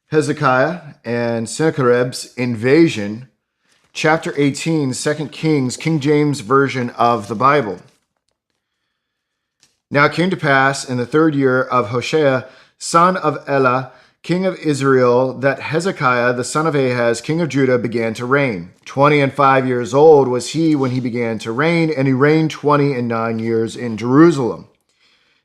Hezekiah and Sennacherib's invasion, chapter 18, 2 Kings, King James Version of the Bible. Now it came to pass in the 3rd year of Hoshea, son of Elah, king of Israel, that Hezekiah, the son of Ahaz, king of Judah, began to reign. 25 years old was he when he began to reign, and he reigned 29 years in Jerusalem.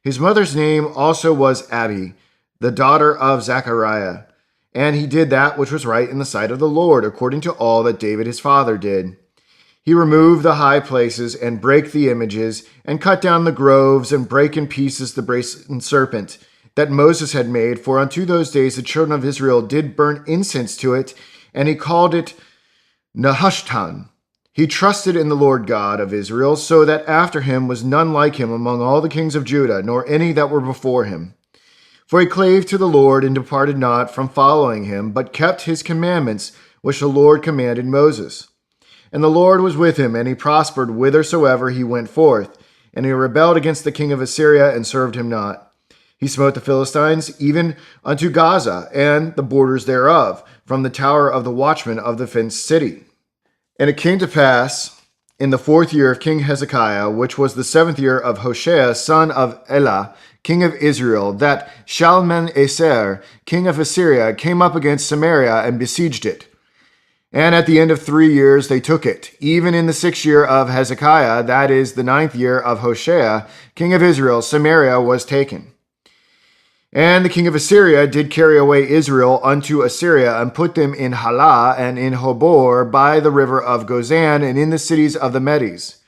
His mother's name also was Abi, the daughter of Zechariah. And he did that which was right in the sight of the Lord, according to all that David his father did. He removed the high places and brake the images, and cut down the groves, and brake in pieces the brazen serpent that Moses had made. For unto those days the children of Israel did burn incense to it, and he called it Nehushtan. He trusted in the Lord God of Israel, so that after him was none like him among all the kings of Judah, nor any that were before him. For he clave to the Lord, and departed not from following him, but kept his commandments, which the Lord commanded Moses. And the Lord was with him, and he prospered whithersoever he went forth. And he rebelled against the king of Assyria, and served him not. He smote the Philistines, even unto Gaza, and the borders thereof, from the tower of the watchman of the fenced city. And it came to pass, in the 4th year of King Hezekiah, which was the 7th year of Hoshea, son of Elah, king of Israel, that Shalmaneser, king of Assyria, came up against Samaria and besieged it. And at the end of 3 years they took it. Even in the 6th year of Hezekiah, that is the 9th year of Hoshea, king of Israel, Samaria was taken. And the king of Assyria did carry away Israel unto Assyria, and put them in Halah and in Hobor by the river of Gozan, and in the cities of the Medes.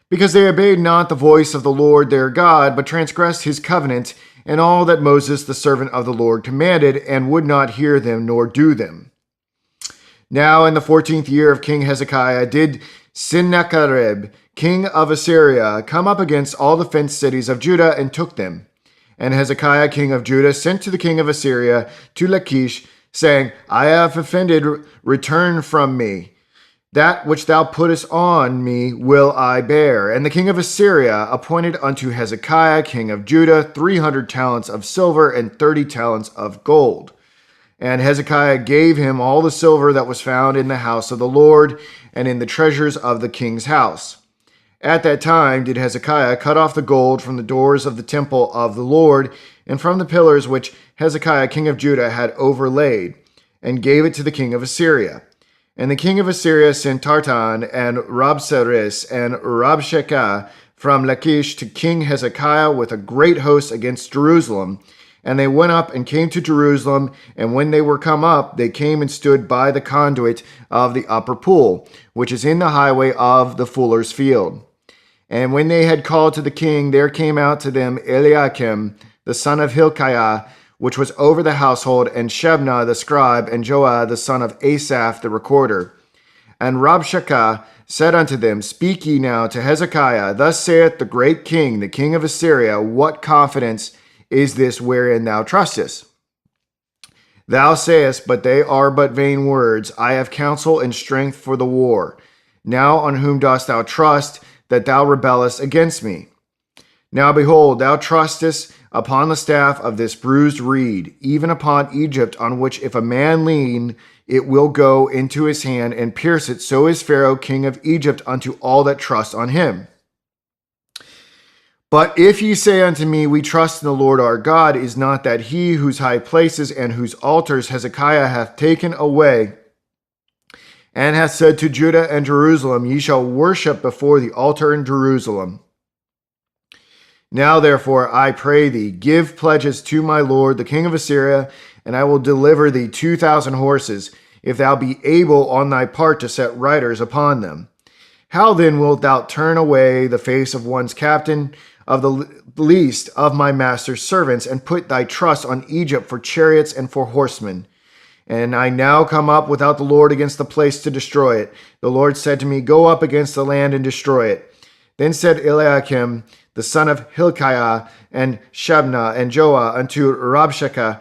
Because they obeyed not the voice of the Lord their God, but transgressed his covenant, and all that Moses the servant of the Lord commanded, and would not hear them nor do them. Now in the 14th year of King Hezekiah did Sennacherib, king of Assyria, come up against all the fenced cities of Judah, and took them. And Hezekiah king of Judah sent to the king of Assyria to Lachish, saying, I have offended, return from me. That which thou puttest on me will I bear. And the king of Assyria appointed unto Hezekiah king of Judah 300 talents of silver and 30 talents of gold. And Hezekiah gave him all the silver that was found in the house of the Lord, and in the treasures of the king's house. At that time did Hezekiah cut off the gold from the doors of the temple of the Lord, and from the pillars which Hezekiah king of Judah had overlaid, and gave it to the king of Assyria. And the king of Assyria sent Tartan and Rabsaris and Rabshakeh from Lachish to King Hezekiah with a great host against Jerusalem. And they went up and came to Jerusalem, and when they were come up, they came and stood by the conduit of the upper pool, which is in the highway of the fuller's field. And when they had called to the king, there came out to them Eliakim, the son of Hilkiah, which was over the household, and Shebna the scribe, and Joah the son of Asaph the recorder. And Rabshakeh said unto them, Speak ye now to Hezekiah, Thus saith the great king, the king of Assyria, What confidence is this wherein thou trustest? Thou sayest, but they are but vain words. I have counsel and strength for the war. Now on whom dost thou trust, that thou rebellest against me? Now behold, thou trustest upon the staff of this bruised reed, even upon Egypt, on which if a man lean, it will go into his hand and pierce it. So is Pharaoh king of Egypt unto all that trust on him. But if ye say unto me, We trust in the Lord our God, is not that he whose high places and whose altars Hezekiah hath taken away, and hath said to Judah and Jerusalem, Ye shall worship before the altar in Jerusalem. Now therefore, I pray thee, give pledges to my lord, the king of Assyria, and I will deliver thee 2,000 horses, if thou be able on thy part to set riders upon them. How then wilt thou turn away the face of one's captain, of the least of my master's servants, and put thy trust on Egypt for chariots and for horsemen? And I now come up without the Lord against the place to destroy it. The Lord said to me, Go up against the land and destroy it. Then said Eliakim, the son of Hilkiah, and Shebna, and Joah, unto Rabshakeh,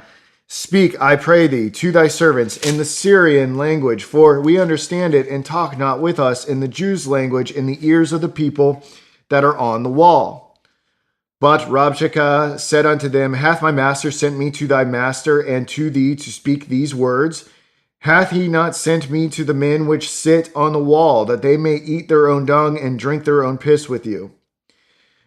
Speak, I pray thee, to thy servants in the Syrian language, for we understand it, and talk not with us in the Jews' language in the ears of the people that are on the wall. But Rabshakeh said unto them, Hath my master sent me to thy master and to thee to speak these words? Hath he not sent me to the men which sit on the wall, that they may eat their own dung and drink their own piss with you?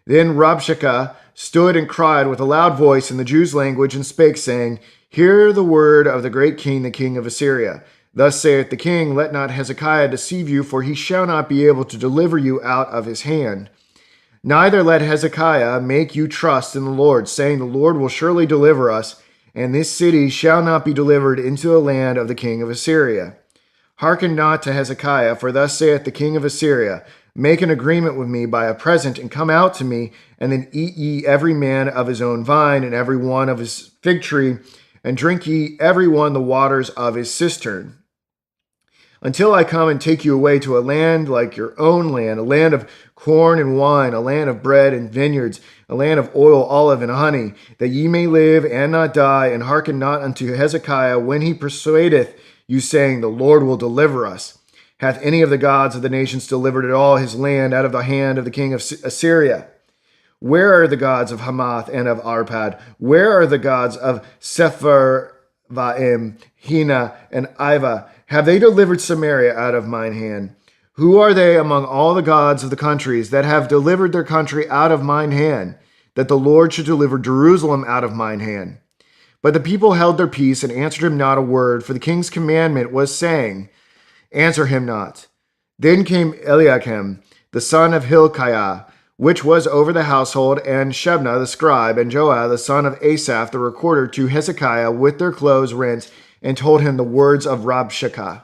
Then Rabshakeh stood and cried with a loud voice in the Jews' language, and spake, saying, Hear the word of the great king, the king of Assyria. Thus saith the king, Let not Hezekiah deceive you, for he shall not be able to deliver you out of his hand. Neither let Hezekiah make you trust in the Lord, saying, The Lord will surely deliver us, and this city shall not be delivered into the land of the king of Assyria. Hearken not to Hezekiah, for thus saith the king of Assyria, Make an agreement with me by a present, and come out to me, and then eat ye every man of his own vine, and every one of his fig tree, and drink ye every one the waters of his cistern, until I come and take you away to a land like your own land, a land of corn and wine, a land of bread and vineyards, a land of oil, olive, and honey, that ye may live and not die, and hearken not unto Hezekiah when he persuadeth you, saying, The Lord will deliver us. Hath any of the gods of the nations delivered at all his land out of the hand of the king of Assyria? Where are the gods of Hamath and of Arpad? Where are the gods of Sepharvaim, Hena, and Iva? Have they delivered Samaria out of mine hand? Who are they among all the gods of the countries that have delivered their country out of mine hand, that the Lord should deliver Jerusalem out of mine hand? But the people held their peace and answered him not a word, for the king's commandment was, saying, Answer him not. Then came Eliakim, the son of Hilkiah, which was over the household, and Shebna the scribe, and Joah the son of Asaph the recorder, to Hezekiah with their clothes rent, and told him the words of Rabshakeh.